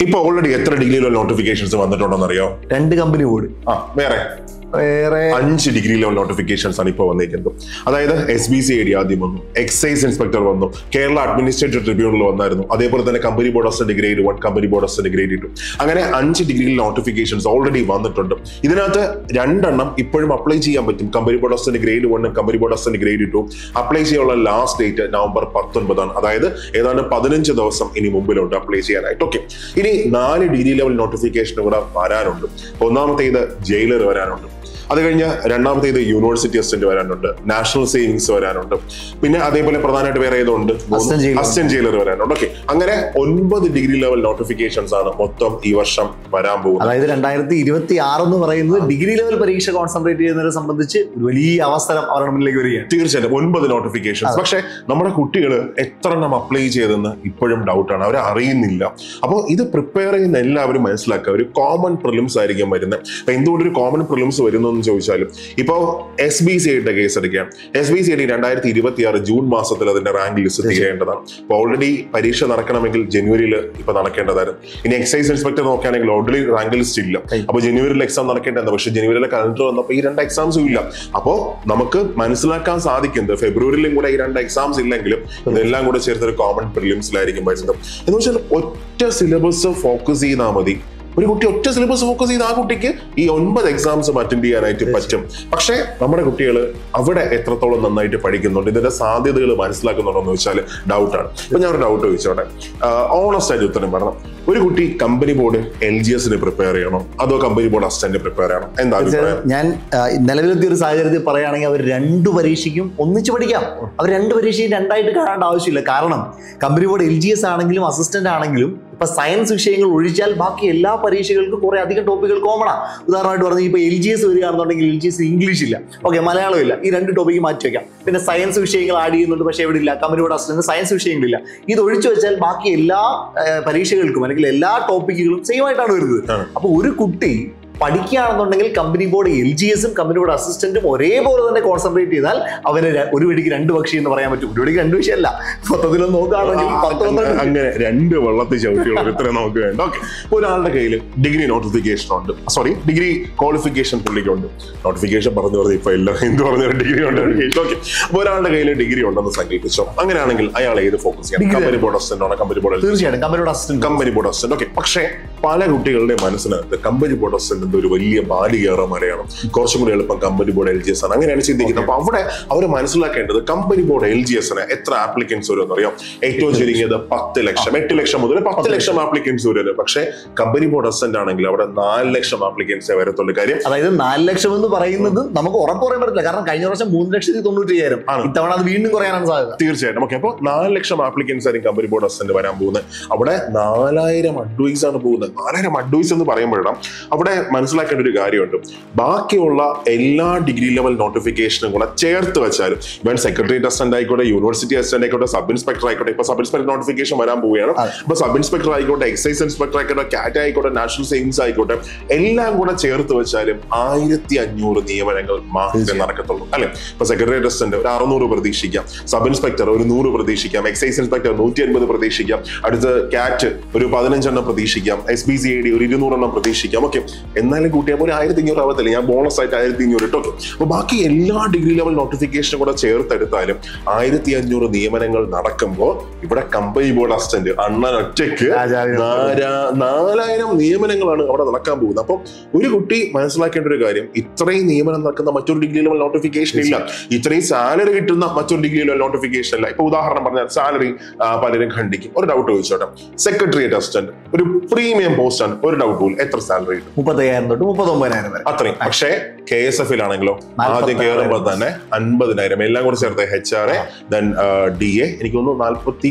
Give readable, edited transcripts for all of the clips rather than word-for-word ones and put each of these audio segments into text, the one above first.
ഇപ്പൊ ഓൾറെഡി എത്ര degree level notifications വന്നിട്ടുണ്ടെന്ന് അറിയോ? 2 കമ്പനി ബോർഡ്. വേറെ 5 ഡിഗ്രി ലെവൽ നോട്ടിഫിക്കേഷൻസ് ആണ് ഇപ്പോൾ വന്നിരിക്കുന്നത്. അതായത് SBCID ആദ്യം വന്നു, എക്സൈസ് ഇൻസ്പെക്ടർ വന്നു, കേരള അഡ്മിനിസ്ട്രേറ്റീവ് ട്രിബ്യൂണൽ വന്നായിരുന്നു, അതേപോലെ തന്നെ company board assistant grade 1, company board assistant grade 2, അങ്ങനെ 5 ഡിഗ്രി നോട്ടിഫിക്കേഷൻസ് ഓൾറെഡി വന്നിട്ടുണ്ട്. ഇതിനകത്ത് 2 എണ്ണം ഇപ്പോഴും അപ്ലൈ ചെയ്യാൻ പറ്റും. Company board assistant grade 1, company board assistant grade 2 apply ചെയ്യാനുള്ള ലാസ്റ്റ് ഡേറ്റ് നവംബർ 19 ആണ്. അതായത് ഏതാണ്ട് 15 ദിവസം ഇനി മുമ്പിലുണ്ട് അപ്ലൈ ചെയ്യാനായിട്ട്. ഓക്കെ, ഇനി 4 ഡിഗ്രി ലെവൽ നോട്ടിഫിക്കേഷൻ ഇവിടെ വരാനുണ്ട്. ഒന്നാമത്തേത് ജയിലർ വരാനുണ്ട്, അത് കഴിഞ്ഞ് രണ്ടാമത്തേത് യൂണിവേഴ്സിറ്റി അസിസ്റ്റന്റ് വരാനുണ്ട്, നാഷണൽ സേവിങ്സ് വരാനുണ്ട്, പിന്നെ അതേപോലെ പ്രധാനമായിട്ട് വേറെ ഏതുണ്ട്, അസിസ്റ്റന്റ് ജയിലർ വരാനുണ്ട്. ഓക്കെ, അങ്ങനെ 9 ഡിഗ്രി ലെവൽ നോട്ടിഫിക്കേഷൻസ് ആണ് മൊത്തം ഈ വർഷം വരാൻ പോകുന്നത്. അതായത് 2026 എന്ന് പറയുന്നത് ഡിഗ്രി ലെവൽ പരീക്ഷ കോൺസെൻട്രേറ്റ് ചെയ്യുന്നവരെ സംബന്ധിച്ച് ഒരു വലിയ അവസരം അവരുടെ മുന്നിലേക്ക് വരികയാണ്. തീർച്ചയായിട്ടും 9 നോട്ടിഫിക്കേഷൻസ്. പക്ഷെ നമ്മുടെ കുട്ടികൾ എത്ര എണ്ണം അപ്ലൈ ചെയ്തെന്ന് ഇപ്പോഴും ഡൗട്ടാണ്, അവർ അറിയുന്നില്ല. അപ്പോൾ ഇത് പ്രിപ്പയർ ചെയ്യുന്ന എല്ലാവരും മനസ്സിലാക്കുക, ഒരു കോമൺ പ്രിലിംസ് ആയിരിക്കും വരുന്നത്. അപ്പൊ എന്തുകൊണ്ട് ഒരു കോമൺ പ്രിലിംസ് വരുന്നു ചോദിച്ചാലും, ഇപ്പോ SBCID കേസ് എടുക്കാം. SBCID 2026 ജൂൺ മാസത്തിൽ അതിന്റെ റാങ്ക് ലിസ്റ്റ് തീരേണ്ടതാണ്. അപ്പൊ ഓൾറെഡി പരീക്ഷ നടക്കണമെങ്കിൽ ജനുവരിയിൽ ഇപ്പൊ നടക്കേണ്ടതായിരുന്നു. ഇനി എക്സൈസ് ഇൻസ്പെക്ടർ നോക്കുകയാണെങ്കിൽ ഓൾറെഡി റാങ്ക് ലിസ്റ്റ് ഇല്ല. അപ്പൊ ജനുവരിയിൽ എക്സാം നടക്കേണ്ടത്, പക്ഷെ ജനുവരിയിലെ കലണ്ടർ വന്നപ്പോൾ ഈ 2 എക്സാംസും ഇല്ല. അപ്പോ നമുക്ക് മനസ്സിലാക്കാൻ സാധിക്കുന്നത് ഫെബ്രുവരിയിലും കൂടെ ഈ 2 എക്സാംസ് ഇല്ലെങ്കിലും ഇതെല്ലാം കൂടെ ചേർത്തൊരു കോമൺ പ്രിലിംസിലായിരിക്കും വരുന്നത്. എന്ന് വെച്ചാൽ ഒറ്റ സിലബസ് ഫോക്കസ് ചെയ്താൽ മതി. ഒരു കുട്ടി ഒറ്റ സിലബസ് ഫോക്കസ് ചെയ്ത് ആ കുട്ടിക്ക് ഈ 9 എക്സാംസും അറ്റൻഡ് ചെയ്യാനായിട്ട് പറ്റും. പക്ഷെ നമ്മുടെ കുട്ടികൾ അവിടെ എത്രത്തോളം നന്നായിട്ട് പഠിക്കുന്നുണ്ട്, ഇതിന്റെ സാധ്യതകൾ മനസ്സിലാക്കുന്നുണ്ടോ എന്ന് വെച്ചാൽ ഡൗട്ടാണ്. ഇപ്പൊ ഞാൻ ഒരു ഡൗട്ട് ചോദിച്ചോട്ടെ, ഓണസ്റ്റ് ആയിട്ട് ഉത്തരം പറയണം. ഒരു കുട്ടി കമ്പനി ബോർഡ് LGS പ്രിപ്പയർ ചെയ്യണോ അതോ കമ്പനി ബോർഡ് അസിസ്റ്റന്റ് പ്രിപ്പയർ ചെയ്യണം? എന്താ അഭിപ്രായം? ഞാൻ നിലവിലത്തെ ഒരു സാഹചര്യത്തിൽ പറയുകയാണെങ്കിൽ അവർ 2 പരീക്ഷയ്ക്കും ഒന്നിച്ച് പഠിക്കാം. അവർ 2 പരീക്ഷയും 2ആയിട്ട് കാണേണ്ട ആവശ്യമില്ല. കാരണം കമ്പനി ബോർഡ് LGS ആണെങ്കിലും അസിസ്റ്റന്റ് ആണെങ്കിലും ഇപ്പൊ സയൻസ് വിഷയങ്ങൾ ഒഴിച്ചാൽ ബാക്കി എല്ലാ പരീക്ഷകൾക്കും കുറെ അധികം ടോപ്പിക്കുകൾ കോമണാ. ഉദാഹരണമായിട്ട് പറഞ്ഞാൽ ഇപ്പൊ LGS വരികയാണെന്നുണ്ടെങ്കിൽ LGS ഇംഗ്ലീഷ് ഇല്ല, ഓക്കെ, മലയാളം ഇല്ല, ഈ 2 ടോപ്പിക്ക് മാറ്റി വെക്കാം. പിന്നെ സയൻസ് വിഷയങ്ങൾ ആഡ് ചെയ്യുന്നുണ്ട്, പക്ഷെ എവിടെ ഇല്ല, കമ്പനി ബോർഡ് അസിസ്റ്റന്റ് സയൻസ് വിഷയങ്ങളില്ല. ഇത് ഒഴിച്ചു വെച്ചാൽ ബാക്കി എല്ലാ പരീക്ഷകൾക്കും അല്ലെങ്കിൽ എല്ലാ ടോപ്പിക്കുകളും സെയിം ആയിട്ടാണ് വരുന്നത്. അപ്പൊ ഒരു കുട്ടി പഠിക്കുകയാണെന്നുണ്ടെങ്കിൽ കമ്പനി ബോർഡ് LGSും കമ്പനി ബോർഡ് അസിസ്റ്റന്റും ഒരേപോലെ തന്നെ കോൺസെൻട്രേറ്റ് ചെയ്താൽ അവന് ഒരു വെടിക്ക് 2 പക്ഷി എന്ന് പറയാൻ പറ്റും. ഒരു വെടിക്ക് 2 വിഷയമല്ല, മൊത്തത്തിലൊന്നും നോക്കുകയാണെങ്കിൽ അങ്ങനെ 2 വെള്ളത്തിൽ ചവിട്ടിയുള്ള ഇത്രയും നമുക്ക് വേണ്ട. ഓക്കെ, ഒരാളുടെ കയ്യിൽ ഡിഗ്രി നോട്ടിഫിക്കേഷൻ ഉണ്ട്, സോറി ഡിഗ്രി ക്വാളിഫിക്കേഷൻ പുള്ളിക്കുണ്ട്. നോട്ടിഫിക്കേഷൻ പറഞ്ഞു ഇപ്പൊ എല്ലാം എന്ത് പറഞ്ഞ ഡിഗ്രി നോട്ടിഫിക്കേഷൻ. ഓക്കെ, അപ്പൊ ഒരാളുടെ കയ്യിൽ ഡിഗ്രി ഉണ്ടെന്ന് സങ്കല്പിച്ചോ. അങ്ങനെയാണെങ്കിൽ അയാൾ ഏത് ഫോക്കസ് ചെയ്യണം? കമ്പനി ബോർഡ് അസിസ്റ്റന്റ് ആണോ കമ്പനി ബോർഡ്? തീർച്ചയായിട്ടും company board assistant. Company board assistant. Okay, പക്ഷേ പല കുട്ടികളുടെ മനസ്സിനകത്ത് കമ്പനി ബോർഡ് അസിസ്റ്റന്റ് ഒരു വലിയ ബാലികേറ മലയാണ്, കുറച്ചും കൂടി എളുപ്പം കമ്പനി ബോർഡ് LGS ആണ്, അങ്ങനെയാണ് ചിന്തിക്കുന്നത്. അപ്പൊ അവിടെ അവർ മനസ്സിലാക്കേണ്ടത് കമ്പനി ബോർഡ് LGSന് എത്ര ആപ്ലിക്കൻസ് വരും അറിയാം? ഏറ്റവും ചുരുങ്ങിയത് 10 ലക്ഷം, 8 ലക്ഷം മുതൽ 10 ലക്ഷം ആപ്ലിക്കൻസ് വരും. പക്ഷേ കമ്പനി ബോർഡ് അസിസ്റ്റന്റ് ആണെങ്കിൽ അവിടെ 4 ലക്ഷം ആപ്ലിക്കൻസേ വരത്തുള്ളൂ. കാര്യം അതായത് 4 ലക്ഷം എന്ന് പറയുന്നത് നമുക്ക് ഉറപ്പ് പറയാൻ പറ്റില്ല. കാരണം കഴിഞ്ഞ വർഷം 3,90,000 ആണ്, ഇത്തവണ അത് വീണ്ടും കുറയാനാണ് സാധ്യത. തീർച്ചയായിട്ടും. ഓക്കെ, അപ്പോൾ 4 ലക്ഷം ആപ്ലിക്കൻസ് ആയിരിക്കും കമ്പനി ബോർഡ് അസിസ്റ്റന്റ് വരാൻ പോകുന്നത്. അവിടെ 4000 അഡ്വൈസ് ആണ് പോകുന്നത്. 4000 അഡ്വൈസ് എന്ന് പറയുമ്പോഴാണ് അവിടെ മനസ്സിലാക്കേണ്ട ഒരു കാര്യമുണ്ട്. ബാക്കിയുള്ള എല്ലാ ഡിഗ്രി ലെവൽ നോട്ടിഫിക്കേഷനും കൂടെ ചേർത്ത് വെച്ചാലും ഇവൻ സെക്രട്ടേറിയറ്റ് അസിസ്റ്റന്റ് ആയിക്കോട്ടെ, യൂണിവേഴ്സിറ്റി അസിസ്റ്റന്റ് ആയിക്കോട്ടെ, സബ് ഇൻസ്പെക്ടർ ആയിക്കോട്ടെ, ഇപ്പൊ സബ് ഇൻസ്പെക്ടർ നോട്ടിഫിക്കേഷൻ വരാൻ പോവുകയാണ്. ഇപ്പൊ സബ് ഇൻസ്പെക്ടർ ആയിക്കോട്ടെ, എക്സൈസ് ഇൻസ്പെക്ടർ ആയിക്കോട്ടെ, കാറ്റ ആയിക്കോട്ടെ, നാഷണൽ സേവിങ്സ് ആയിക്കോട്ടെ, എല്ലാം കൂടെ ചേർത്ത് വെച്ചാലും 1500 നിയമനങ്ങൾ മാത്രമേ നടക്കത്തുള്ളൂ അല്ലെ? ഇപ്പൊ സെക്രട്ടേറിയറ്റ് അസിസ്റ്റന്റ് ഒരു 600 പ്രതീക്ഷിക്കാം, സബ് ഇൻസ്പെക്ടർ ഒരു 100 പ്രതീക്ഷിക്കാം, എക്സൈസ് ഇൻസ്പെക്ടർ 150 പ്രതീക്ഷിക്കാം, അടുത്ത് കാറ്റ് ഒരു 15 എണ്ണം പ്രതീക്ഷിക്കാം, SBCID ഒരു 200 എണ്ണം പ്രതീക്ഷിക്കാം. ഓക്കെ, എന്നാലും കൂട്ടിയാൽ പോലെ 1500 ആവത്തില്ല, ഞാൻ ബോണസ് ആയിട്ട് 1500 ഇട്ടു. അപ്പൊ ബാക്കി എല്ലാ ഡിഗ്രി ലെവൽ നോട്ടിഫിക്കേഷനും കൂടെ ചേർത്തെടുത്താലും 1500 നിയമനങ്ങൾ നടക്കുമ്പോൾ ഇവിടെ കമ്പനി ബോർഡ് അസിസ്റ്റന്റ് അണ്ണൻ ഒറ്റയ്ക്ക് 4000 നിയമനങ്ങളാണ് അവിടെ നടക്കാൻ പോകുന്നത്. അപ്പൊ ഒരു കുട്ടി മനസ്സിലാക്കേണ്ട ഒരു കാര്യം, ഇത്രയും നിയമനം നടക്കുന്ന മറ്റൊരു ഡിഗ്രി ലെവൽ നോട്ടിഫിക്കേഷൻ ഇല്ല, ഇത്രയും സാലറി കിട്ടുന്ന മറ്റൊരു ഡിഗ്രി ലെവൽ നോട്ടിഫിക്കേഷൻ ഇല്ല. ഇപ്പൊ ഉദാഹരണം പറഞ്ഞാൽ സാലറി പലരും ഖണ്ഡിക്കും. ഒരു ഡൗട്ട് ചോദിച്ചോട്ടെ, സെക്രട്ടേറിയറ്റ് അസിസ്റ്റന്റ് ഒരു പ്രീമിയം പോസ്റ്റ് ആണ്, ഒരു ഡൗട്ട് പോലും എത്ര സാലറി കിട്ടും? 35,000 തൊട്ട് 39,000 വരെ അത്രയും. പക്ഷേ KSF ആണെങ്കിലോ ആദ്യം കയറുമ്പോൾ തന്നെ 50,000 എല്ലാം കൂടെ ചേർത്ത് HR DA എനിക്ക് തോന്നുന്നു 49%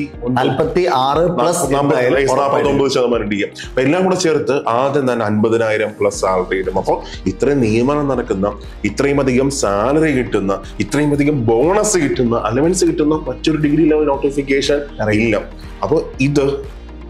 DA എല്ലാം കൂടെ ചേർത്ത് ആദ്യം തന്നെ 50,000 പ്ലസ് സാലറി കിട്ടും. അപ്പോൾ ഇത്രയും നിയമനം നടക്കുന്ന, ഇത്രയും അധികം സാലറി കിട്ടുന്ന, ഇത്രയും അധികം ബോണസ് കിട്ടുന്ന, അലവൻസ് കിട്ടുന്ന മറ്റൊരു ഡിഗ്രി ലെവൽ നോട്ടിഫിക്കേഷൻ ഇല്ല. അപ്പോൾ ഇത്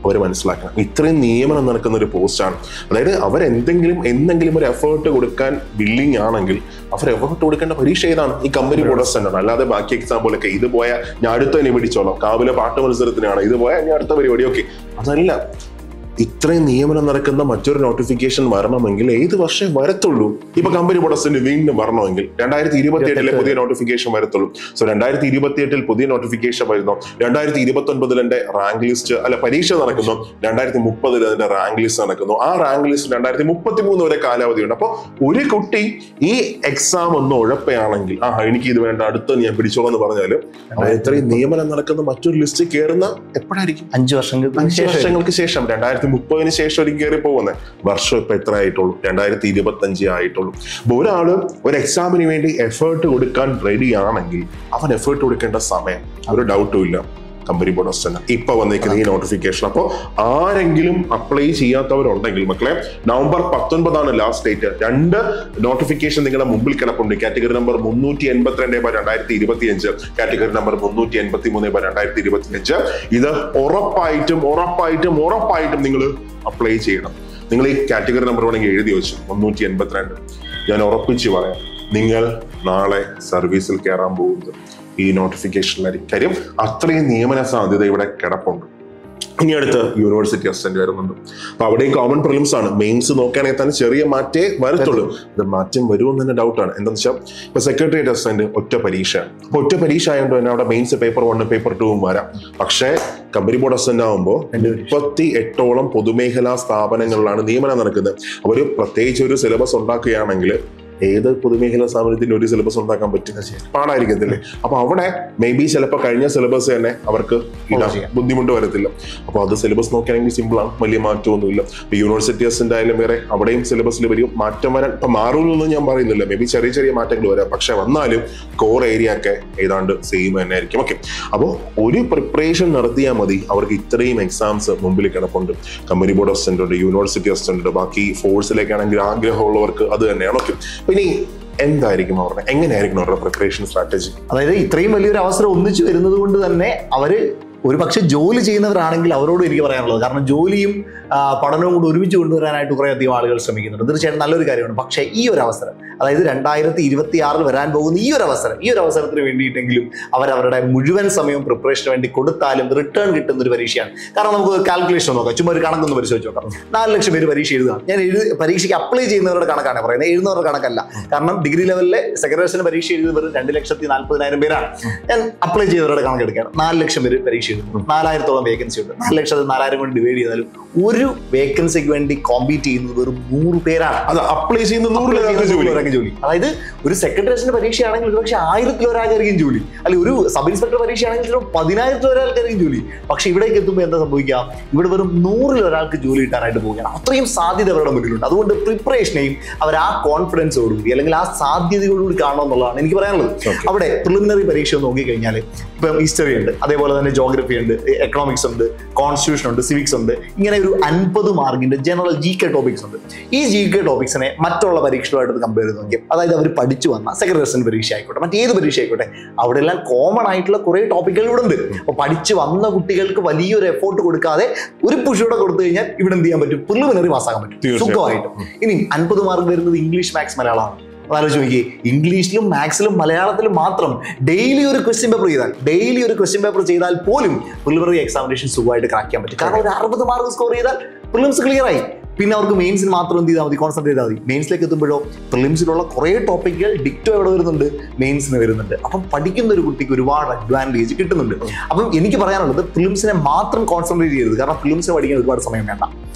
അവർ മനസ്സിലാക്കണം. ഇത്രയും നിയമനം നടക്കുന്ന ഒരു പോസ്റ്റാണ്. അതായത് എന്തെങ്കിലും ഒരു എഫേർട്ട് കൊടുക്കാൻ വില്ലിങ് ആണെങ്കിൽ അവർ എഫേർട്ട് കൊടുക്കേണ്ട പരീക്ഷ ഏതാണ്? ഈ കമ്പനി ബോർഡ് അസിസ്റ്റന്റ് ആണ്. അല്ലാതെ ബാക്കി എക്സാമ്പിളൊക്കെ ഇത് പോയാൽ ഞാൻ അടുത്തതിനെ പിടിച്ചോളാം, കാവിലെ പാട്ട് മത്സരത്തിനാണ് ഇത് പോയാൽ ഞാൻ അടുത്ത പരിപാടി, ഓക്കെ, അതല്ല. ഇത്രയും നിയമനം നടക്കുന്ന മറ്റൊരു നോട്ടിഫിക്കേഷൻ വരണമെങ്കിൽ ഏത് വർഷം വരത്തുള്ളൂ? ഇപ്പൊ കമ്പനി ബോർഡ് അസിസ്റ്റന്റ് വീണ്ടും വരണമെങ്കിൽ 2028 പുതിയ നോട്ടിഫിക്കേഷൻ വരത്തുള്ളൂ. സോ 2028 പുതിയ നോട്ടിഫിക്കേഷൻ വരുന്നു, 2029 റാങ്ക് ലിസ്റ്റ് അല്ല പരീക്ഷ നടക്കുന്നു, 2030 അതിന്റെ റാങ്ക് ലിസ്റ്റ് നടക്കുന്നു. ആ റാങ്ക് ലിസ്റ്റ് 2033 വരെ കാലാവധിയുണ്ട്. അപ്പൊ ഒരു കുട്ടി ഈ എക്സാം ഒന്ന് ഉഴപ്പയാണെങ്കിൽ എനിക്ക് ഇത് വേണ്ട അടുത്ത ഞാൻ പിടിച്ചോളാം എന്ന് പറഞ്ഞാല് ഇത്രയും നിയമനം നടക്കുന്ന മറ്റൊരു ലിസ്റ്റ് കയറുന്ന എപ്പോഴായിരിക്കും? 5 വർഷങ്ങൾക്ക് ശേഷം 2030 ശേഷം ഒരു കയറി പോകുന്നത്. വർഷം ഇപ്പൊ എത്ര ആയിട്ടുള്ളൂ? 2025 ആയിട്ടുള്ളൂ. അപ്പൊ ഒരാള് ഒരു എക്സാമിന് വേണ്ടി എഫേർട്ട് കൊടുക്കാൻ റെഡി ആണെങ്കിൽ അവൻ എഫേർട്ട് കൊടുക്കേണ്ട സമയം ഒരു ഡൗട്ടും ഇല്ല കമ്പനി ബോർഡ് അസിസ്റ്റന്റ് ഇപ്പൊ വന്നിരിക്കുന്ന ഈ നോട്ടിഫിക്കേഷൻ. അപ്പോൾ ആരെങ്കിലും അപ്ലൈ ചെയ്യാത്തവരുണ്ടെങ്കിൽ മക്കളെ, November 19 ലാസ്റ്റ് ഡേറ്റ്. 2 നോട്ടിഫിക്കേഷൻ നിങ്ങളുടെ മുമ്പിൽ കിടപ്പുണ്ട്. Category number 382/2025, category number 383/2025. ഇത് ഉറപ്പായിട്ടും നിങ്ങൾ അപ്ലൈ ചെയ്യണം. നിങ്ങൾ ഈ കാറ്റഗറി നമ്പർ വേണമെങ്കിൽ എഴുതി വെച്ചു 382. ഞാൻ ഉറപ്പിച്ച് പറയാം, നിങ്ങൾ നാളെ സർവീസിൽ കയറാൻ പോകുന്നത് ഈ നോട്ടിഫിക്കേഷനിലായിരിക്കും. കാര്യം അത്രയും നിയമന സാധ്യത ഇവിടെ കിടപ്പുണ്ട്. ഇനി അടുത്ത് യൂണിവേഴ്സിറ്റി അസിസ്റ്റന്റ് വരുന്നുണ്ട്. അപ്പൊ അവിടെയും കോമൺ പ്രിലിംസ് ആണ്. മെയിൻസ് നോക്കുകയാണെങ്കിൽ തന്നെ ചെറിയ മാറ്റേ വരത്തുള്ളൂ. ഇത് മാറ്റം വരുമെന്ന് തന്നെ ഡൗട്ടാണ്. എന്താണെന്ന് വെച്ചാൽ ഇപ്പൊ സെക്രട്ടേറിയറ്റ് അസിസ്റ്റന്റ് ഒറ്റ പരീക്ഷ. അപ്പൊ ഒറ്റ പരീക്ഷ ആയതുകൊണ്ട് തന്നെ അവിടെ മെയിൻസ് പേപ്പർ 1 പേപ്പർ 2 വരാം. പക്ഷേ കമ്പനി ബോർഡ് അസിസ്റ്റന്റ് ആകുമ്പോൾ 38ഓളം പൊതുമേഖലാ സ്ഥാപനങ്ങളിലാണ് നിയമനം നടക്കുന്നത്. അവര് പ്രത്യേകിച്ച് ഒരു സിലബസ് ഉണ്ടാക്കുകയാണെങ്കിൽ ഏത് പൊതുമേഖലാ സ്ഥാപനത്തിന് ഒരു സിലബസ് ഉണ്ടാക്കാൻ പറ്റും? പാടായിരിക്കത്തില്ലേ? അപ്പൊ അവിടെ മേ ബി ചിലപ്പോൾ കഴിഞ്ഞ സിലബസ് തന്നെ അവർക്ക് ബുദ്ധിമുട്ട് വരത്തില്ല. അപ്പൊ അത് സിലബസ് നോക്കുകയാണെങ്കിൽ സിമ്പിൾ ആണ്, വലിയ മാറ്റമൊന്നുമില്ല. ഇപ്പൊ യൂണിവേഴ്സിറ്റി അസിസ്റ്റന്റ് ആയാലും വേറെ അവിടെയും സിലബസിൽ വരും മാറ്റം വരാൻ. ഇപ്പൊ മാറുമെന്നൊന്നും ഞാൻ പറയുന്നില്ല, മേ ബി ചെറിയ മാറ്റങ്ങൾ വരാം. പക്ഷെ വന്നാലും കോർ ഏരിയ ഒക്കെ ഏതാണ്ട് സെയിം തന്നെ ആയിരിക്കും. ഓക്കെ, അപ്പോൾ ഒരു പ്രിപ്പറേഷൻ നടത്തിയാൽ മതി. അവർക്ക് ഇത്രയും എക്സാംസ് മുമ്പിൽ കിടപ്പുണ്ട്. കമ്പനി ബോർഡ് അസിസ്റ്റന്റ് ഉണ്ട്, യൂണിവേഴ്സിറ്റി അസിസ്റ്റന്റ് ഉണ്ട്, ബാക്കി ഫോഴ്സിലേക്കാണെങ്കിൽ ആഗ്രഹമുള്ളവർക്ക് അത് തന്നെയാണ്. ഓക്കെ, ഇനി എന്തായിരിക്കും എങ്ങനെയായിരിക്കും അവരുടെ പ്രിപ്പറേഷൻ സ്ട്രാറ്റജി? അതായത് ഇത്രയും വലിയൊരു അവസരം ഒന്നിച്ചു വരുന്നത് കൊണ്ട് തന്നെ അവര് ഒരു പക്ഷെ ജോലി ചെയ്യുന്നവരാണെങ്കിൽ അവരോട് എനിക്ക് പറയാനുള്ളത്, കാരണം ജോലിയും പഠനവും കൂടി ഒരുമിച്ച് കൊണ്ടുവരാനായിട്ട് കുറേയധികം ആളുകൾ ശ്രമിക്കുന്നുണ്ട്. തീർച്ചയായിട്ടും നല്ലൊരു കാര്യമാണ്. പക്ഷേ ഈ ഒരു അവസരം, അതായത് 2026 വരാൻ പോകുന്ന ഈ ഒരു അവസരത്തിന് വേണ്ടിയിട്ടെങ്കിലും അവരവരുടെ മുഴുവൻ സമയവും പ്രിപ്പറേഷന് വേണ്ടി കൊടുത്താലും റിട്ടേൺ കിട്ടുന്ന ഒരു പരീക്ഷയാണ്. കാരണം നമുക്ക് കാൽക്കുലേഷൻ നോക്കാം, ചുമ്മാ ഒരു കണക്കൊന്ന് പരിശോധിച്ച് നോക്കാം. 4 ലക്ഷം പേര് പരീക്ഷ എഴുതുകയാണ്. ഞാൻ പരീക്ഷയ്ക്ക് അപ്ലൈ ചെയ്യുന്നവരുടെ കണക്കാണ് പറയുന്നത്, എഴുതുന്നവരുടെ കണക്കല്ല. കാരണം ഡിഗ്രി ലെവലിലെ സെക്രട്ടേറിയറ്റ് പരീക്ഷ എഴുതുന്നത് 2,40,000 പേരാണ്. ഞാൻ അപ്ലൈ ചെയ്തവരുടെ കണക്കെടുക്കുകയാണ്. 4 ലക്ഷം പേര് പരീക്ഷ എഴുതുന്നു, 4000-ഓളം വേക്കൻസി ഉണ്ട്. 4 ലക്ഷത്തിൽ 4000 കൊണ്ട് ഡിവൈഡ് ചെയ്താലും ഒരു വേക്കൻസിക്ക് വേണ്ടി കോമ്പീറ്റ് ചെയ്യുന്നത് വെറും 100 പേരാണ്. അത് അപ്ലൈ ചെയ്യുന്ന 100 ജോലി. അതായത് ഒരു സെക്രട്ടേറിയറ്റ് പരീക്ഷയാണെങ്കിൽ ഒരു പക്ഷേ 1000-ൽ ഒരാൾക്കായിരിക്കും ജോലി, അല്ലെങ്കിൽ ഒരു സബ് ഇൻസ്പെക്ടർ പരീക്ഷയാണെങ്കിൽ 10,000-ൽ ഒരാൾക്കായിരിക്കും ജോലി. പക്ഷെ ഇവിടേക്ക് എത്തുമ്പോൾ എന്താ സംഭവിക്കുക? ഇവിടെ വെറും 100-ൽ ഒരാൾക്ക് ജോലി കിട്ടാനായിട്ട് പോവുകയാണ്. അത്രയും സാധ്യത അവരുടെ മുന്നിലുണ്ട്. അതുകൊണ്ട് പ്രിപ്പറേഷനെയും അവർ ആ കോൺഫിഡൻസോടുകൂടി അല്ലെങ്കിൽ ആ സാധ്യതയോടുകൂടി കാണണം എന്നുള്ളതാണ് എനിക്ക് പറയാനുള്ളത്. അവിടെ പ്രിലിമിനറി പരീക്ഷ നോക്കിക്കഴിഞ്ഞാൽ ഇപ്പം ഹിസ്റ്ററി ഉണ്ട്, അതേപോലെ തന്നെ ജോഗ്രഫി ഉണ്ട്, എക്കണോമിക്സ് ഉണ്ട്, കോൺസ്റ്റിറ്റ്യൂഷൻ ഉണ്ട്, സിവിക്സ് ഉണ്ട്. ഇങ്ങനെ ഒരു 50 മാർക്കിന്റെ ജനറൽ GK ടോപ്പിക്സ് ഉണ്ട്. ഈ GK ടോപ്പിക്സിനെ മറ്റുള്ള പരീക്ഷകളുമായിട്ട് കമ്പയർ ചെയ്ത് നോക്കിയാൽ, അതായത് അവർ പഠിച്ചു വന്ന സെക്രട്ടേറിയറ്റ് പരീക്ഷ ആയിക്കോട്ടെ, മറ്റേത് പരീക്ഷ ആയിക്കോട്ടെ, അവിടെ എല്ലാം കോമൺ ആയിട്ടുള്ള കുറെ ടോപ്പിക്കുകൾ ഇവിടെ ഉണ്ട്. അപ്പോൾ പഠിച്ചു വന്ന കുട്ടികൾക്ക് വലിയൊരു എഫോർട്ട് കൊടുക്കാതെ ഒരു പുഷൂടെ കൊടുത്തു കഴിഞ്ഞാൽ ഇവിടെ എന്ത് ചെയ്യാൻ പറ്റും? പ്രിലിമിനറി പാസ്സാക്കാൻ പറ്റും സുഖമായിട്ടും. ഇനി 50 മാർക്ക് വരുന്നത് ഇംഗ്ലീഷ്, മാത്സ്, മലയാളമാണ്. ആലോചിച്ച് നോക്കിയേ, ഇംഗ്ലീഷിലും മാത്സിലും മലയാളത്തിലും മാത്രം ഡെയിലി ഒരു ക്വസ്റ്റ്യൻ പേപ്പർ ചെയ്താൽ പോലും പ്രിലിമിനറി എക്സാമിനേഷൻ സുഖമായിട്ട് ക്രാക്ക് ചെയ്യാൻ പറ്റും. കാരണം ഒരു 60 മാർക്ക് സ്കോർ ചെയ്താൽ പ്രിലിംസ് ക്ലിയർ ആയി. പിന്നെ അവർക്ക് മെയിൻസിന് മാത്രം എന്ത് ചെയ്താൽ മതി? കോൺസെൻട്രേറ്റ് ചെയ്താൽ മതി. മെയിൻസിലേക്ക് എത്തുമ്പോഴോ പ്രിലിംസിലുള്ള കുറേ ടോപ്പിക്കുകൾ ഡിക്റ്റോ എവിടെ വരുന്നുണ്ട്? മെയിൻസിന് വരുന്നുണ്ട്. അപ്പം പഠിക്കുന്ന ഒരു കുട്ടിക്ക് ഒരുപാട് അഡ്വാൻറ്റേജ് കിട്ടുന്നുണ്ട്. അപ്പം എനിക്ക് പറയാനുള്ളത്, പ്രിലിംസിനെ മാത്രം കോൺസെൻട്രേറ്റ് ചെയ്യരുത്. കാരണം പ്രിലിംസിന് പഠിക്കാൻ ഒരുപാട് സമയം വേണ്ട.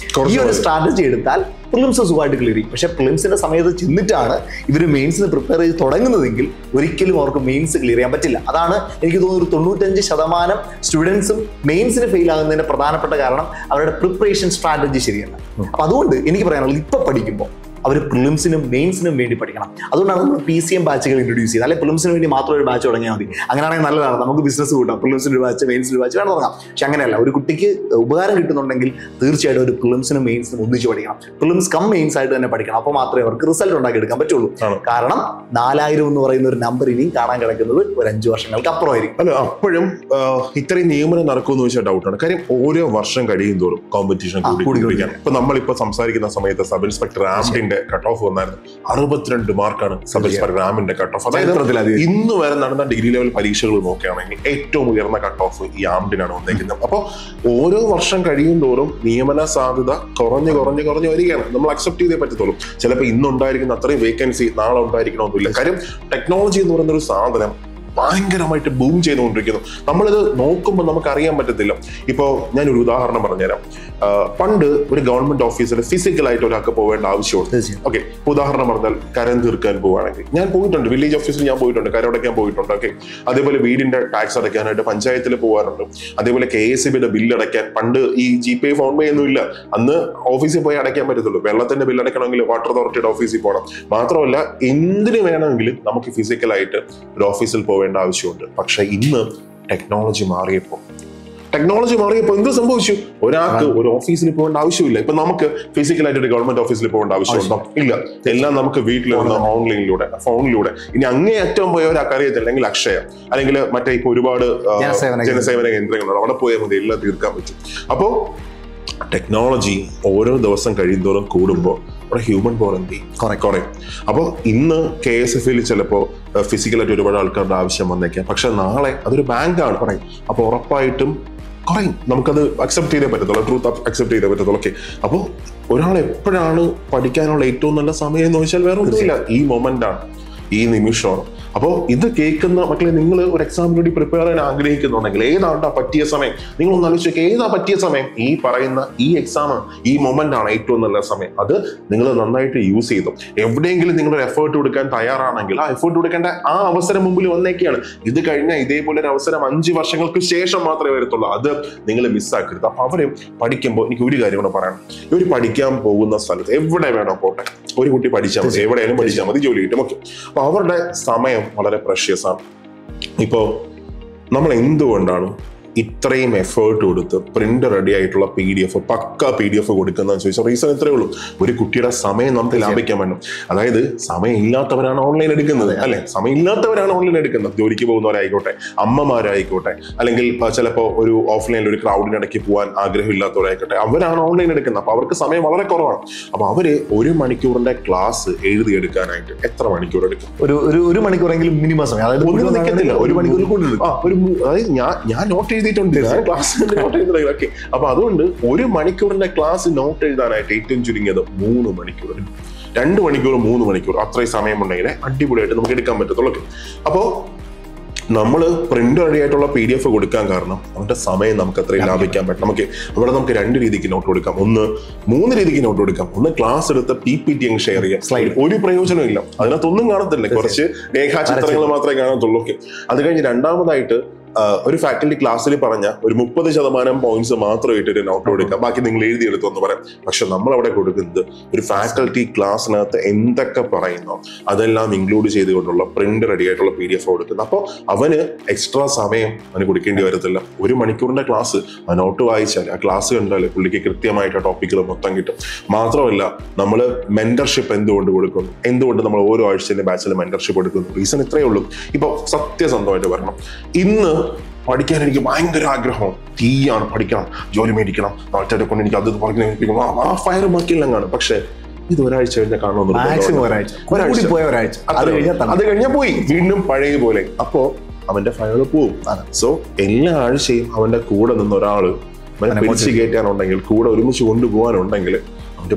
ഈ ഒരു സ്ട്രാറ്റജി എടുത്താൽ പ്രിലിംസ് സുഖമായിട്ട് ക്ലിയർ ചെയ്യും. പക്ഷേ പ്രിലിംസിന്റെ സമയത്ത് ചെന്നിട്ടാണ് ഇവർ മെയിൻസിന് പ്രിപ്പയർ ചെയ്ത് തുടങ്ങുന്നതെങ്കിൽ ഒരിക്കലും അവർക്ക് മെയിൻസ് ക്ലിയർ ചെയ്യാൻ പറ്റില്ല. അതാണ് എനിക്ക് തോന്നുന്നു 95% സ്റ്റുഡൻസും മെയിൻസിന് ഫെയിൽ ആകുന്നതിന്റെ പ്രധാനപ്പെട്ട കാരണം അവരുടെ പ്രിപ്പറേഷൻ സ്ട്രാറ്റജി ശരിയല്ല. അപ്പൊ അതുകൊണ്ട് എനിക്ക് പറയാനുള്ളത്, ഇപ്പൊ പഠിക്കുമ്പോൾ അവർ പ്രിലിംസിനും മെയിൻസിനും വേണ്ടി പഠിക്കണം. അതുകൊണ്ടാണ് നമ്മൾ PCM ബാച്ചുകൾ ഇൻട്രൊഡ്യൂസ് ചെയ്തത്. അല്ലെങ്കിൽ പ്രിലിംസിന് വേണ്ടി മാത്രം ഒരു ബാച്ച് തുടങ്ങിയാൽ മതി. അങ്ങനെയാണെങ്കിൽ നല്ലതാണ്, നമുക്ക് ബിസിനസ് കൂട്ടാം. പ്രിലിംസിന് ഒരു ബാച്ച്, മെയിൻസിന് ഒരു ബാച്ച് വേണം തുടങ്ങാം. പക്ഷെ അങ്ങനെയല്ല. ഒരു കുട്ടിക്ക് ഉപകാരം കിട്ടുന്നുണ്ടെങ്കിൽ തീർച്ചയായിട്ടും ഒരു പ്രിലിംസിനും മെയിൻസിനും ഒന്നിച്ച് പഠിക്കണം. പ്രിലിംസ് കം മെയിൻസ് ആയിട്ട് തന്നെ പഠിക്കണം. അപ്പോൾ മാത്രമേ അവർക്ക് റിസൾട്ട് ഉണ്ടാക്കി എടുക്കാൻ പറ്റുള്ളൂ. കാരണം 4000 എന്ന് പറയുന്ന ഒരു നമ്പർ ഇനിയും കാണാൻ കിടക്കുന്നത് ഒരു 5 വർഷങ്ങൾക്ക് അപ്പുറമായിരിക്കും. അല്ല, അപ്പോഴും ഇത്രയും നിയമനം നടക്കുമെന്ന് വെച്ചാൽ ഡൗട്ടാണ്. കാര്യം ഓരോ വർഷം കഴിയും തോറും കോമ്പറ്റീഷൻ കൂടി. ഇപ്പൊ നമ്മളിപ്പോ സംസാരിക്കുന്ന സമയത്ത് സബ് ഇൻസ്പെക്ടർ ആംഡിന്റെ റാമിന്റെ കട്ട് ഓഫ് വന്നായിരുന്നു. 62 മാർക്കാണ് സബ് റാമിന്റെ കട്ട് ഓഫ്. അതായത് ഇന്ന് വരെ നടന്ന ഡിഗ്രി ലെവൽ പരീക്ഷകൾ നോക്കുകയാണെങ്കിൽ ഏറ്റവും ഉയർന്ന കട്ട് ഓഫ് ഈ ആംഡിനാണ് വന്നേക്കുന്നത്. അപ്പോൾ ഓരോ വർഷം കഴിയും തോറും നിയമന സാധ്യത കുറഞ്ഞു വരികയാണ്. നമ്മൾ അക്സെപ്റ്റ് ചെയ്തേ പറ്റത്തുള്ളൂ. ചിലപ്പോൾ ഇന്നുണ്ടായിരിക്കുന്ന അത്രയും വേക്കൻസി നാളെ ഉണ്ടായിരിക്കണമെന്നില്ല. കാര്യം ടെക്നോളജി എന്ന് പറയുന്ന ഒരു സാധനം ഭയങ്കരമായിട്ട് ബൂം ചെയ്തുകൊണ്ടിരിക്കുന്നു. നമ്മളിത് നോക്കുമ്പോൾ നമുക്ക് അറിയാൻ പറ്റത്തില്ല. ഇപ്പോൾ ഞാനൊരു ഉദാഹരണം പറഞ്ഞുതരാം. പണ്ട് ഒരു ഗവൺമെന്റ് ഓഫീസിൽ ഫിസിക്കലായിട്ട് ഒരാൾക്ക് പോകേണ്ട ആവശ്യമുണ്ട്. ഓക്കെ, ഉദാഹരണം പറഞ്ഞാൽ കരം തീർക്കാൻ പോവുകയാണെങ്കിൽ ഞാൻ പോയിട്ടുണ്ട്, വില്ലേജ് ഓഫീസിൽ ഞാൻ പോയിട്ടുണ്ട്, കരമടയ്ക്കാൻ പോയിട്ടുണ്ട്. ഓക്കെ, അതേപോലെ വീടിന്റെ ടാക്സ് അടയ്ക്കാനായിട്ട് പഞ്ചായത്തിൽ പോകാറുണ്ട്. അതേപോലെ KSEBിയുടെ ബില്ല് അടയ്ക്കാൻ പണ്ട് ഈ GPay ഫോൺപേ ഒന്നും ഇല്ല, അന്ന് ഓഫീസിൽ പോയി അടയ്ക്കാൻ പറ്റത്തുള്ളൂ. വെള്ളത്തിന്റെ ബില്ല് അടയ്ക്കണമെങ്കിൽ വാട്ടർ അതോറിറ്റിയുടെ ഓഫീസിൽ പോകണം. മാത്രമല്ല എന്തിനു വേണമെങ്കിലും നമുക്ക് ഫിസിക്കലായിട്ട് ഒരു ഓഫീസിൽ പോകേണ്ട ആവശ്യമുണ്ട്. പക്ഷെ ഇന്ന് ടെക്നോളജി മാറിയപ്പോൾ എന്ത് സംഭവിച്ചു? ഒരാൾക്ക് ഒരു ഓഫീസിൽ പോകേണ്ട ആവശ്യമില്ല. ഇപ്പൊ നമുക്ക് ഫിസിക്കലായിട്ട് ഒരു ഗവൺമെന്റ് ഓഫീസിൽ പോകേണ്ട ആവശ്യമുണ്ടോ? ഇല്ല. എല്ലാം നമുക്ക് വീട്ടിലിരുന്ന് ഓൺലൈനിലൂടെ ഫോണിലൂടെ. ഇനി അങ്ങേയറ്റം പോയവരാൾക്ക് അറിയത്തില്ല, അല്ലെങ്കിൽ അക്ഷയ അല്ലെങ്കിൽ മറ്റേ ഇപ്പൊ ഒരുപാട് ജനസേവന കേന്ദ്രങ്ങളുണ്ട്, അവിടെ പോയാൽ മതി, എല്ലാം തീർക്കാൻ പറ്റും. അപ്പോ ടെക്നോളജി ഓരോ ദിവസം കഴിയുന്തോറും കൂടുമ്പോൾ അവിടെ ഹ്യൂമൻ പവർ എന്ത് ചെയ്യും? കുറയും. അപ്പോൾ ഇന്ന് KSFൽ ചിലപ്പോൾ ഫിസിക്കലായിട്ട് ഒരുപാട് ആൾക്കാരുടെ ആവശ്യം വന്നേക്കാം. പക്ഷെ നാളെ അതൊരു ബാങ്കാണ് പറയും. അപ്പോൾ ഉറപ്പായിട്ടും കുറയും. നമുക്കത് അക്സെപ്റ്റ് ചെയ്തേ പറ്റത്തുള്ളൂ, ട്രൂത്ത് അക്സെപ്റ്റ് ചെയ്തേ പറ്റത്തുള്ളൂ. ഓക്കെ, അപ്പോൾ ഒരാൾ എപ്പോഴാണ് പഠിക്കാനുള്ള ഏറ്റവും നല്ല സമയം എന്ന് ചോദിച്ചാൽ വേറെ ഒന്നുമില്ല, ഈ മൊമെന്റാണ്, ഈ നിമിഷമാണ്. അപ്പോൾ ഇത് കേൾക്കുന്ന മക്കളെ, നിങ്ങൾ ഒരു എക്സാമിന് വേണ്ടി പ്രിപ്പയർ ചെയ്യാൻ ആഗ്രഹിക്കുന്നുണ്ടെങ്കിൽ ഏതാണ്ടാ പറ്റിയ സമയം? നിങ്ങളൊന്ന് ആലോചിച്ച് ഏതാ പറ്റിയ സമയം? ഈ പറയുന്ന ഈ എക്സാം, ഈ മൊമെന്റ് ആണ് ഏറ്റവും നല്ല സമയം. അത് നിങ്ങൾ നന്നായിട്ട് യൂസ് ചെയ്തു. എവിടെയെങ്കിലും നിങ്ങളൊരു എഫേർട്ട് കൊടുക്കാൻ തയ്യാറാണെങ്കിൽ ആ എഫേർട്ട് കൊടുക്കേണ്ട ആ അവസരം മുമ്പിൽ വന്നേക്കാണ്. ഇത് കഴിഞ്ഞാൽ ഇതേപോലെ ഒരു അവസരം 5 വർഷങ്ങൾക്ക് ശേഷം മാത്രമേ വരത്തുള്ളൂ. അത് നിങ്ങൾ മിസ്സാക്കരുത്. അപ്പൊ അവര് പഠിക്കുമ്പോൾ എനിക്ക് ഒരു കാര്യം കൂടെ പറയണം. ഇവർ പഠിക്കാൻ പോകുന്ന സ്ഥലത്ത് എവിടെ വേണോ പോട്ടെ, ഒരു കുട്ടി പഠിച്ചാൽ മതി, എവിടെയാലും പഠിച്ചാൽ മതി, ജോലി കിട്ടും. ഓക്കെ, അപ്പൊ അവരുടെ സമയം വളരെ പ്രഷ്യസ് ആണ്. ഇപ്പോ നമ്മൾ എന്തുകൊണ്ടാണ് ഇത്രയും എഫേർട്ട് കൊടുത്ത് പ്രിന്റ് റെഡി ആയിട്ടുള്ള PDF പക്ക PDF കൊടുക്കുന്നതെന്ന് ചോദിച്ചാൽ റീസൺ ഇത്രയേ ഉള്ളൂ. ഒരു കുട്ടിയുടെ സമയം നമുക്ക് ലാഭിക്കാൻ വേണം. അതായത് സമയം ഇല്ലാത്തവരാണ് ഓൺലൈൻ എടുക്കുന്നത്, അല്ലെ? സമയം ഇല്ലാത്തവരാണ് ഓൺലൈൻ എടുക്കുന്നത്. ജോലിക്ക് പോകുന്നവരായിക്കോട്ടെ, അമ്മമാരായിക്കോട്ടെ, അല്ലെങ്കിൽ ചിലപ്പോൾ ഒരു ഓഫ്ലൈനിൽ ഒരു ക്രൗഡിനിടയ്ക്ക് പോകാൻ ആഗ്രഹമില്ലാത്തവരായിക്കോട്ടെ, അവരാണ് ഓൺലൈൻ എടുക്കുന്നത്. അപ്പൊ അവർക്ക് സമയം വളരെ കുറവാണ്. അപ്പൊ അവര് 1 മണിക്കൂറിന്റെ ക്ലാസ് എഴുതിയെടുക്കാനായിട്ട് എത്ര മണിക്കൂർ എടുക്കും? ഒരു മണിക്കൂറെങ്കിലും മിനിമം സമയം. അതായത് ഒന്നും നിൽക്കത്തില്ല, 1 മണിക്കൂർ കൂടുതൽ. അതായത് ഞാൻ നോട്ട് ചെയ്തിട്ടുണ്ട്, ക്ലാസ് നോട്ട് ചെയ്തിട്ടുണ്ട്. ഓക്കെ, അപ്പൊ അതുകൊണ്ട് 1 മണിക്കൂറിന്റെ ക്ലാസ് നോട്ട് എഴുതാനായിട്ട് ഏറ്റവും ചുരുങ്ങിയത് 3 മണിക്കൂർ, 2 മണിക്കൂർ 3 മണിക്കൂർ, അത്രയും സമയമുണ്ടെങ്കിൽ അടിപൊളിയായിട്ട് നമുക്ക് എടുക്കാൻ പറ്റത്തുള്ളൂ. അപ്പോ നമ്മൾ പ്രിന്റ് റെഡി ആയിട്ടുള്ള PDF കൊടുക്കാൻ കാരണം അവരുടെ സമയം നമുക്ക് അത്രയും ലാഭിക്കാൻ പറ്റും. അവിടെ നമുക്ക് 2 രീതിക്ക് നോട്ട് കൊടുക്കാം, 3 രീതിക്ക് നോട്ട് കൊടുക്കാം. ഒന്ന് ക്ലാസ് എടുത്ത് PPT അങ്ങ് ഷെയർ ചെയ്യാം. സ്ലൈഡ് ഒരു പ്രയോജനവും ഇല്ല, അതിനകത്തൊന്നും കാണത്തില്ല, കുറച്ച് രേഖാചിത്രങ്ങൾ മാത്രമേ കാണത്തുള്ളൂ. ഓക്കെ, അത് കഴിഞ്ഞ് രണ്ടാമതായിട്ട് ഒരു ഫാക്കൽറ്റി ക്ലാസ്സിൽ പറഞ്ഞ ഒരു 30% പോയിന്റ്സ് മാത്രമായിട്ട് ഒരു നോട്ട് കൊടുക്കാം, ബാക്കി നിങ്ങൾ എഴുതിയെടുത്തു എന്ന് പറയാം. പക്ഷെ നമ്മൾ അവിടെ കൊടുക്കുന്നത് ഒരു ഫാക്കൽറ്റി ക്ലാസ്സിനകത്ത് എന്തൊക്കെ പറയുന്നോ അതെല്ലാം ഇൻക്ലൂഡ് ചെയ്തുകൊണ്ടുള്ള പ്രിന്റ് റെഡി ആയിട്ടുള്ള PDF കൊടുക്കുന്നത്. അപ്പോൾ അവന് എക്സ്ട്രാ സമയം അവന് കൊടുക്കേണ്ടി വരത്തില്ല. 1 മണിക്കൂറിന്റെ ക്ലാസ് ആ നോട്ട് വായിച്ചാൽ, ആ ക്ലാസ് കണ്ടാൽ പുള്ളിക്ക് കൃത്യമായിട്ട് ആ ടോപ്പിക്കുകൾ മൊത്തം കിട്ടും. മാത്രമല്ല, നമ്മൾ മെന്റർഷിപ്പ് എന്തുകൊണ്ട് കൊടുക്കുന്നു, എന്തുകൊണ്ട് നമ്മൾ ഓരോ ആഴ്ചയിലെ ബാച്ചിൽ മെന്റർഷിപ്പ് കൊടുക്കുന്നു? റീസൺ ഇത്രയേ ഉള്ളൂ. ഇപ്പൊ സത്യസന്ധമായിട്ട് പറയണം, ഇന്ന് പഠിക്കാൻ എനിക്ക് ഭയങ്കര ആഗ്രഹം, തീയാണ്, പഠിക്കണം, ജോലി മേടിക്കണം, ആൾക്കാരെ കൊണ്ട് എനിക്ക് അത് പഠിക്കണം, ആ ഫയർ ബാക്കിയെല്ലാം കാണും. പക്ഷെ ഇത് ഒരാഴ്ച കഴിഞ്ഞാൽ കാണുമെന്ന്, അത് കഴിഞ്ഞാൽ പോയി, വീണ്ടും പഴയ പോലെ. അപ്പോ അവന്റെ ഫയർ പോവും. സോ എല്ലാ ആഴ്ചയും അവന്റെ കൂടെ നിന്ന് ഒരാള് പിടിച്ചു കയറ്റാനുണ്ടെങ്കിൽ, കൂടെ ഒരുമിച്ച് കൊണ്ടുപോകാനുണ്ടെങ്കിൽ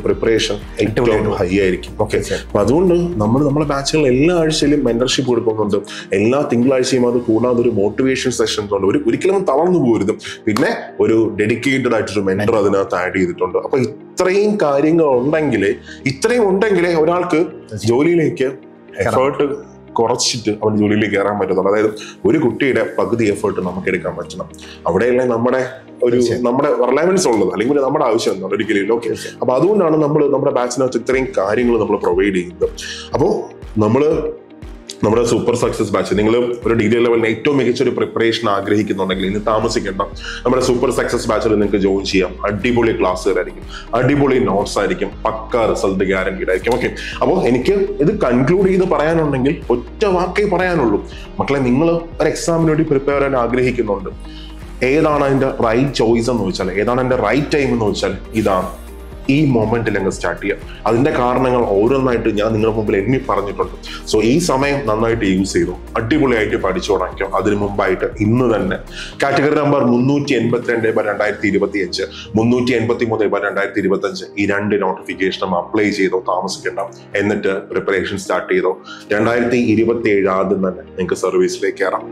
പ്രിപ്പറേഷൻ ഏറ്റവും ഹൈ ആയിരിക്കും. ഓക്കെ, അപ്പൊ അതുകൊണ്ട് നമ്മൾ നമ്മുടെ ബാച്ചുകളിൽ എല്ലാ ആഴ്ചയിലും മെന്റർഷിപ്പ് കൊടുക്കുന്നുണ്ട്. എല്ലാ തിങ്കളാഴ്ചയും അത് കൂടാതെ ഒരു മോട്ടിവേഷൻ സെഷൻസ് ഉണ്ട്. ഒരിക്കലും തളർന്നു പോകരുത്. പിന്നെ ഒരു ഡെഡിക്കേറ്റഡ് ആയിട്ടൊരു മെന്റർ അതിനകത്ത് ആഡ് ചെയ്തിട്ടുണ്ട്. അപ്പൊ ഇത്രയും കാര്യങ്ങൾ ഉണ്ടെങ്കിലേ ഒരാൾക്ക് ജോലിയിലേക്ക് എഫേർട്ട് കുറച്ചിട്ട് അവൻ ജോലിയിലേക്ക് കയറാൻ പറ്റത്തുള്ളൂ. അതായത് ഒരു കുട്ടിയുടെ പകുതി എഫേർട്ട് നമുക്ക് എടുക്കാൻ പറ്റണം. അവിടെയല്ലേ നമ്മുടെ റിലയൻസ് ഉള്ളത്, അല്ലെങ്കിൽ നമ്മുടെ ആവശ്യം എന്താണ്? ഒരിക്കലും. ഓക്കെ, അപ്പൊ അതുകൊണ്ടാണ് നമ്മൾ നമ്മുടെ ബാച്ചിനകത്ത് ഇത്രയും കാര്യങ്ങൾ നമ്മൾ പ്രൊവൈഡ് ചെയ്യുന്നത്. അപ്പോൾ നമ്മുടെ സൂപ്പർ സക്സസ് ബാച്ച്, നിങ്ങൾ ഒരു ഡിഗ്രി ലെവലിന് ഏറ്റവും മികച്ച ഒരു പ്രിപ്പറേഷൻ ആഗ്രഹിക്കുന്നുണ്ടെങ്കിൽ ഇനി താമസിക്കേണ്ട, നമ്മുടെ സൂപ്പർ സക്സസ് ബാച്ചിൽ നിങ്ങൾക്ക് ജോയിൻ ചെയ്യാം. അടിപൊളി ക്ലാസ്സുകളായിരിക്കും, അടിപൊളി നോട്ട്സ് ആയിരിക്കും, പക്ക റിസൾട്ട് ഗ്യാരണ്ടീഡ് ആയിരിക്കും. ഓക്കെ, അപ്പോൾ എനിക്ക് ഇത് കൺക്ലൂഡ് ചെയ്ത് പറയാനുണ്ടെങ്കിൽ ഒറ്റ വാക്കേ പറയാനുള്ളൂ. മക്കളെ, നിങ്ങൾ ഒരു എക്സാമിന് വേണ്ടി പ്രിപ്പയർ ചെയ്യാൻ ആഗ്രഹിക്കുന്നുണ്ട്. ഏതാണ് അതിന്റെ റൈറ്റ് ചോയ്സ് എന്ന് വെച്ചാൽ, ഏതാണ് അതിന്റെ റൈറ്റ് ടൈം എന്ന് വെച്ചാൽ ഇതാണ്. ഈ മൊമെന്റിൽ അങ്ങ് സ്റ്റാർട്ട് ചെയ്യാം. അതിന്റെ കാരണങ്ങൾ ഓരോന്നായിട്ട് ഞാൻ നിങ്ങളുടെ മുമ്പിൽ എണ്ണി പറഞ്ഞിട്ടുണ്ട്. സോ ഈ സമയം നന്നായിട്ട് യൂസ് ചെയ്തു, അടിപൊളിയായിട്ട് പഠിച്ചു തുടങ്ങിയോ. അതിന് മുമ്പായിട്ട് ഇന്ന് തന്നെ കാറ്റഗറി നമ്പർ 382/2025, 383/2025 ഈ 2 നോട്ടിഫിക്കേഷനും അപ്ലൈ ചെയ്തോ, താമസിക്കണ്ട. എന്നിട്ട് പ്രിപ്പറേഷൻ സ്റ്റാർട്ട് ചെയ്തോ. 2027 ആദ്യം തന്നെ നിങ്ങൾക്ക് സർവീസിലേക്ക് കയറാം.